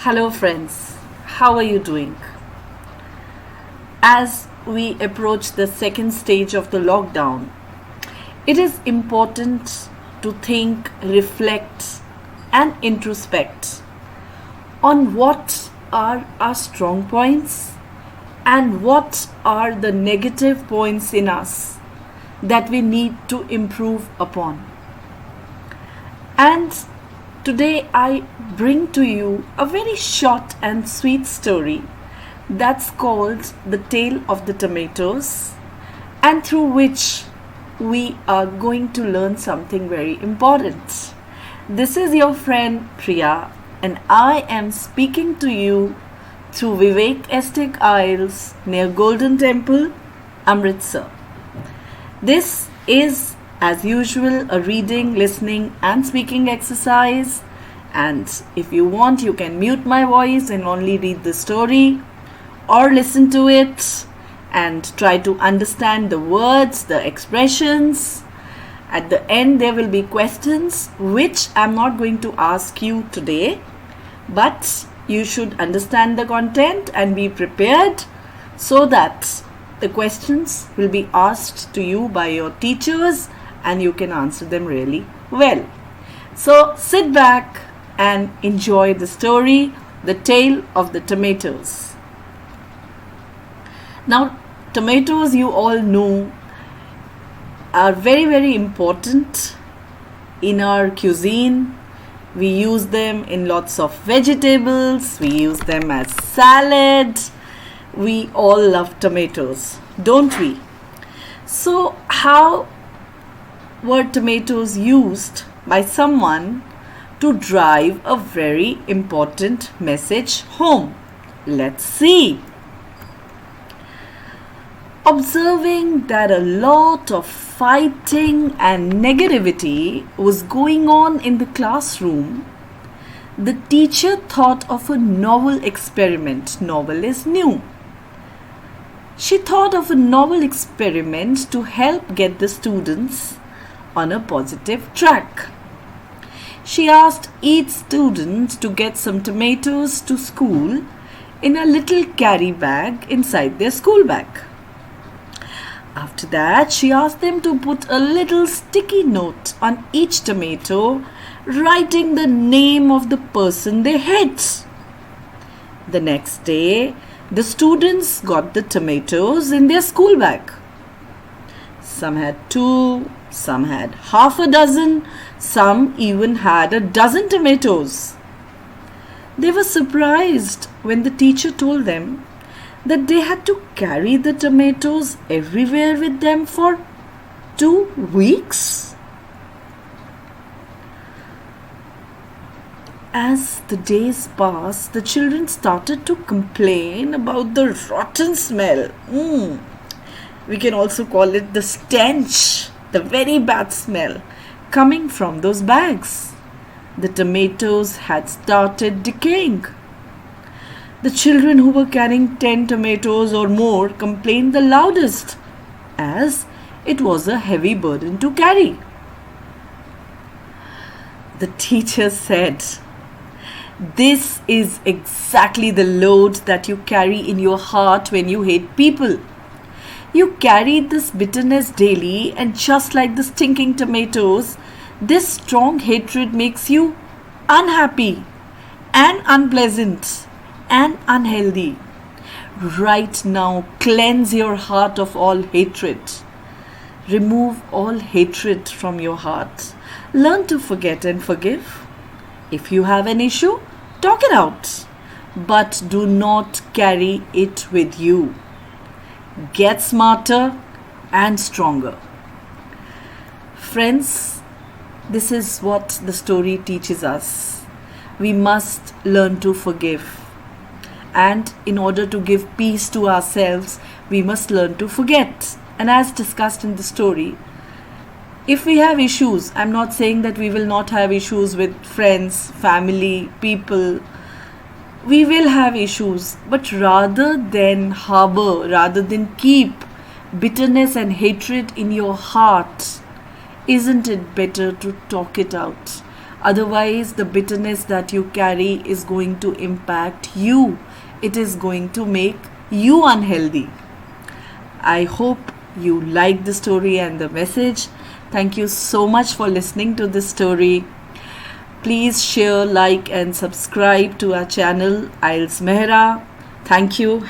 Hello, friends. How are you doing? As we approach the second stage of the lockdown, it is important to think, reflect, and introspect on what are our strong points and what are the negative points in us that we need to improve upon. And today I bring to you a very short and sweet story that's called The Tale of the Tomatoes, and through which we are going to learn something very important. This is your friend Priya, and I am speaking to you through Vivek Estate IELTS near Golden Temple, Amritsar. This is, as usual, a reading, listening, and speaking exercise. And if you want, you can mute my voice and only read the story, or listen to it and try to understand the words, the expressions. At the end, there will be questions which I'm not going to ask you today, but you should understand the content and be prepared so that the questions will be asked to you by your teachers and you can answer them really well. So sit back and enjoy the story, The Tale of the Tomatoes. Now, tomatoes, you all know, are very, very important in our cuisine. We use them in lots of vegetables. We use them as salad. We all love tomatoes, don't we? So, how were tomatoes used by someone to drive a very important message home? Let's see. Observing that a lot of fighting and negativity was going on in the classroom, the teacher thought of a novel experiment. Novel is new. She thought of a novel experiment to help get the students on a positive track. She asked each student to get some tomatoes to school in a little carry bag inside their school bag. After that, she asked them to put a little sticky note on each tomato, writing the name of the person they hate. The next day, the students got the tomatoes in their school bag. Some had 2, some had half a dozen, some even had a dozen tomatoes. They were surprised when the teacher told them that they had to carry the tomatoes everywhere with them for 2 weeks. As the days passed, the children started to complain about the rotten smell. We can also call it the stench, the very bad smell coming from those bags. The tomatoes had started decaying. The children who were carrying 10 tomatoes or more complained the loudest, as it was a heavy burden to carry. The teacher said, "This is exactly the load that you carry in your heart when you hate people. You carry this bitterness daily, and just like the stinking tomatoes, this strong hatred makes you unhappy and unpleasant and unhealthy. Right now, cleanse your heart of all hatred. Remove all hatred from your heart. Learn to forget and forgive. If you have an issue, talk it out, but do not carry it with you. Get smarter and stronger." Friends, this is what the story teaches us. We must learn to forgive. And in order to give peace to ourselves, we must learn to forget. And as discussed in the story, if we have issues, I'm not saying that we will not have issues with friends, family, people. We will have issues, but rather than harbor, rather than keep bitterness and hatred in your heart, isn't it better to talk it out? Otherwise, the bitterness that you carry is going to impact you. It is going to make you unhealthy. I hope you like the story and the message. Thank you so much for listening to this story. Please share, like, and subscribe to our channel, IELTS Mehra. Thank you.